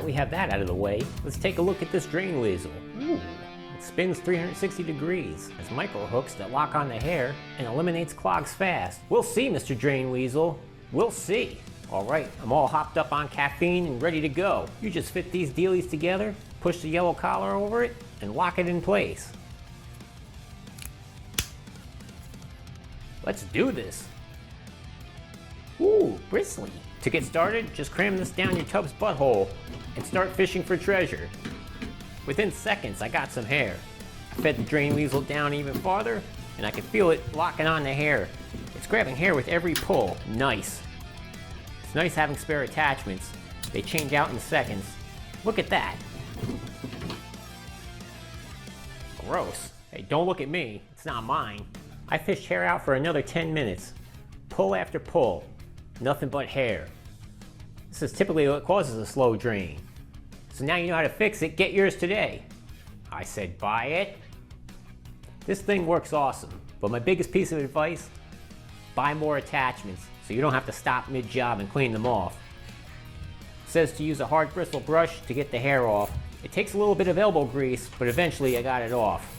that we have that out of the way, let's take a look at this Drain Weasel. Ooh, it spins 360 degrees, has micro hooks that lock on the hair, and eliminates clogs fast. We'll see, Mr. Drain Weasel. We'll see. Alright, I'm all hopped up on caffeine and ready to go. You just fit these dealies together, push the yellow collar over it, and lock it in place. Let's do this. Ooh, bristly. To get started, just cram this down your tub's butthole and start fishing for treasure. Within seconds, I got some hair. I fed the Drain Weasel down even farther, and I could feel it locking on the hair. It's grabbing hair with every pull. Nice. It's nice having spare attachments. They change out in seconds. Look at that. Gross. Hey, don't look at me. It's not mine. I fished hair out for another 10 minutes. Pull after pull. Nothing but hair. This is typically what causes a slow drain. So now you know how to fix it. Get yours today. I said buy it. This thing works awesome, but my biggest piece of advice, buy more attachments so you don't have to stop mid-job and clean them off. It says to use a hard bristle brush to get the hair off. It takes a little bit of elbow grease, but eventually I got it off.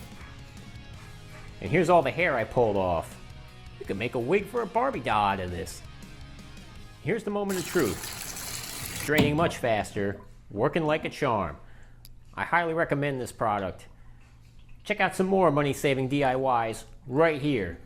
And here's all the hair I pulled off. You could make a wig for a Barbie doll out of this. Here's the moment of truth. It's draining much faster, working like a charm. I highly recommend this product. Check out some more money-saving DIYs right here.